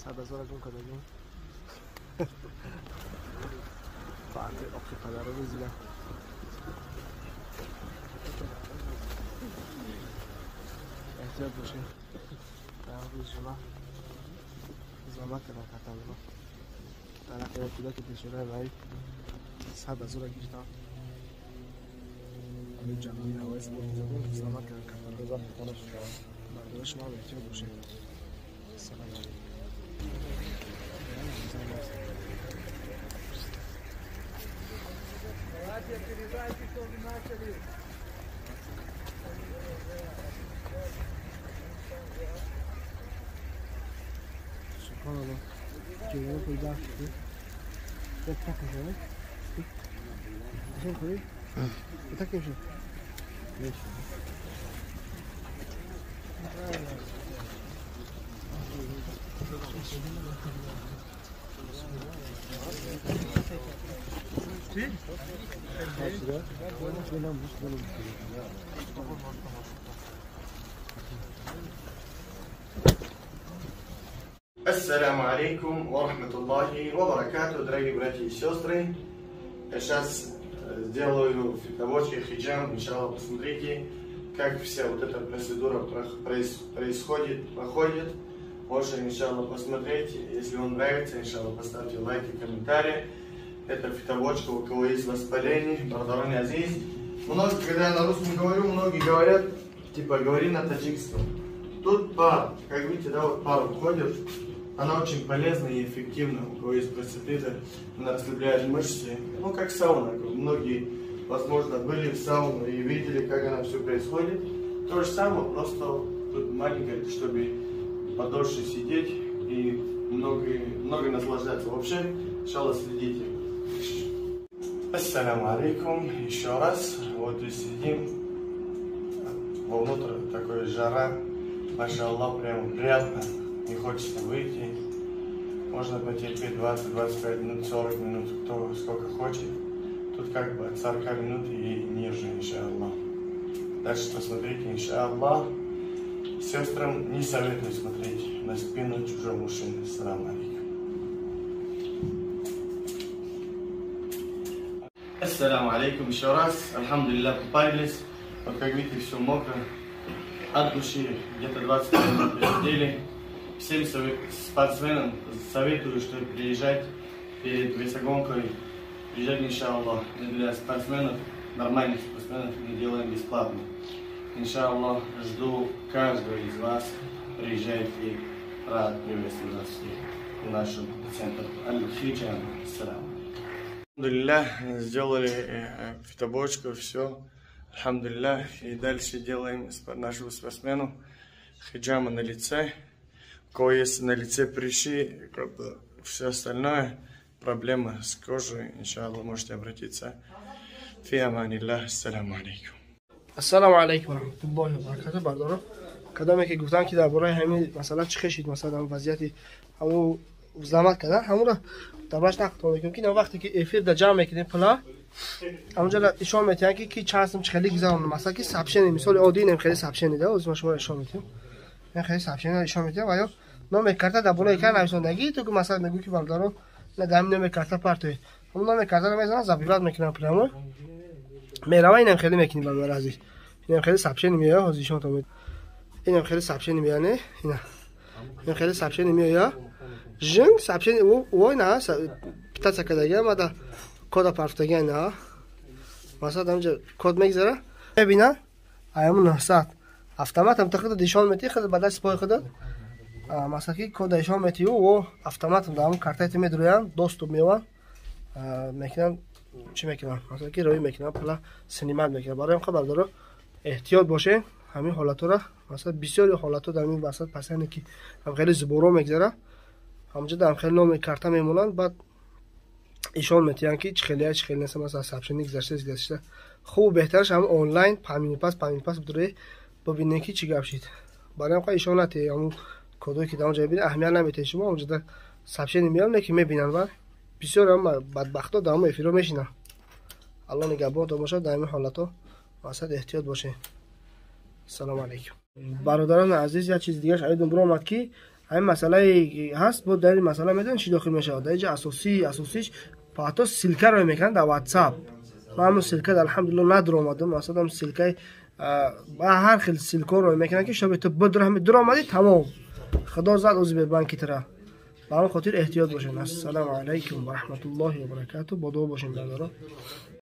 Sada zorajon kadagim. Fatih okey kadar bizle. Ehtiyat boşun. Daha bizle. Zaman kadar katalım. Daha kadar ki şuraya vay. Sada zora gişta. Abi canım ya vay zaman kadar katalım. Bardaş var ehtiyat boşun. Selam aleyküm. Subhanallah. Cevabı koyacağım. Ne takıyorsun? Sen koy. Ne takıyorsun? Ne? Ассаляму алейкум ва рахматуллахи ва баракату, дорогие братья и сестры. Я сейчас сделаю фитовочки, хиджам, иншаллах, посмотрите, как вся вот эта процедура проходит. Можете, иншаллах, посмотреть. Если вам нравится, иншаллах, поставьте лайк и комментарий. Это фитовочка, у кого есть воспаление, бардарани азиз. Многие, когда я на русском говорю, многие говорят, типа, говори на таджикском. Тут пар, как видите, да, вот пар уходит. Она очень полезна и эффективна. У кого есть простатиты, она расслабляет мышцы. Ну, как сауна. Многие, возможно, были в сауне и видели, как она все происходит. То же самое, просто тут маленькое, чтобы подольше сидеть и много наслаждаться. Вообще, иншаллах, следите. Ассаляму алейкум. Еще раз. Вот и сидим. Вовнутрь такой жара. Машаллах, прямо приятно. Не хочется выйти. Можно потерпеть 20-25 минут, 40 минут, кто сколько хочет. Тут как бы от 40 минут и ниже, иншаллах. Дальше посмотрите, иншаллах. Сестрам не советую смотреть на спину чужого мужчины. Ассаламу алейкум. Ассаламу алейкум еще раз. Альхамдулилlah, попарились. Вот как видите, все мокро. От души где-то 20 минут пересидели. Всем спортсменам советую, что приезжать перед весогонкой. Приезжать, иншаллах. Для спортсменов, нормальных спортсменов, мы делаем бесплатно. Иншаллах, жду каждого из вас. Приезжайте, рад приветствовать вас в нашем центре Аль-Хиджам. Ассаламу. Алхамдулилlah, сделали фитобочку, все. Алхамдулилlah. И дальше делаем нашему спортсмену хиджама на лице. У кого есть на лице прыщи, как бы все остальное, проблема с кожей, иншаллах, можете обратиться. Фи аманилlah. Ассаламу алейкум. Ассаламу алейкум ва рахматуллахи ва баракатуh. Бардоро кадаме ки гуфтан ки дар бораи ҳамин масъала чӣ хешид, масалан вазъияти ҳамун заҳмат кардан ҳамонро табаш нақдтон мекунем ки на вақте ки эфир дар ҷамъ мекунем пула ҳамонҷа ишон метиҳанд ки часм чӣ хеле гузаронда, масалан ки сообщение мисоли оддӣ нем хеле сообщение да озма шумо ишон метиҳем ин хеле сообщение ишон метиҳем ва ё номер карта дар болои экран нависондагӣ то ки масалан мегӯ ки бардоро на дар номер карта партои ҳамон номер картаро мезанам забиват мекунам прямо мерава инам хеле мекунем бардоро азиз инам хеле сообщение меояд ҳозир ишон то инам хеле сообщение меояд не ин хеле сообщение меояд жинг сообщение вой на питаца кадаги мада кода парфтаги на масалан ҳамҷа код мегзара мебина аямун насат автоматом тахта дишон мети хад бадай спой хада масалан ки кода ишон мети о автоматом дам картаи медроян доступ мева мекинам чӣ мекунам масалан ки роӣ мекунам пала синимат мекунам барои ин хабар доро эҳтиёт бошед ҳамин ҳолатора масалан бисёри ҳолатҳо дар ин васат пасане ки ҳамхеле зуборо мегзара ҳамҷа дар ҳамхеле номи карта мемонанд баъд ишон метиҳанд ки чӣ хеле чӣ хеле неста масалан сообщение гузашта хуб беҳтараш ҳам онлайн памини пас бидуре бубинем ки чӣ гап шид барои ин ишон нате ҳамун кодое ки дар он ҷо мебинед аҳамият наметиҳед шумо онҷода сообщение миёмне ки мебинанд ва бисёр бадбахтҳо дар ҳамон эфирҳо мешинанд. алло нигаҳбонтон бошад дар ҳамин ҳолатҳо масад эҳтиёт бошед. ассалому алайкум. бародарони азиз, як чизи дигараш аидам биромад ки ҳамин масъалае ҳаст, бо дар ин масъала медонед чӣ дохил мешавад. дар инҷа асосиш фақато силкаро мекунанд дар WhatsApp. ман ҳамн силка алҳамдулилло надуромадам. масалан силкаи ҳар хел силкоро мекунанд ки шоби ту дуромадӣ тамом. худо зад узи банки тара. ба ҳамин хотир эҳтиёт бошед. ассалому алайкум ва раҳматуллоҳи ва баракатуҳ. бо дуо бошед бародарон.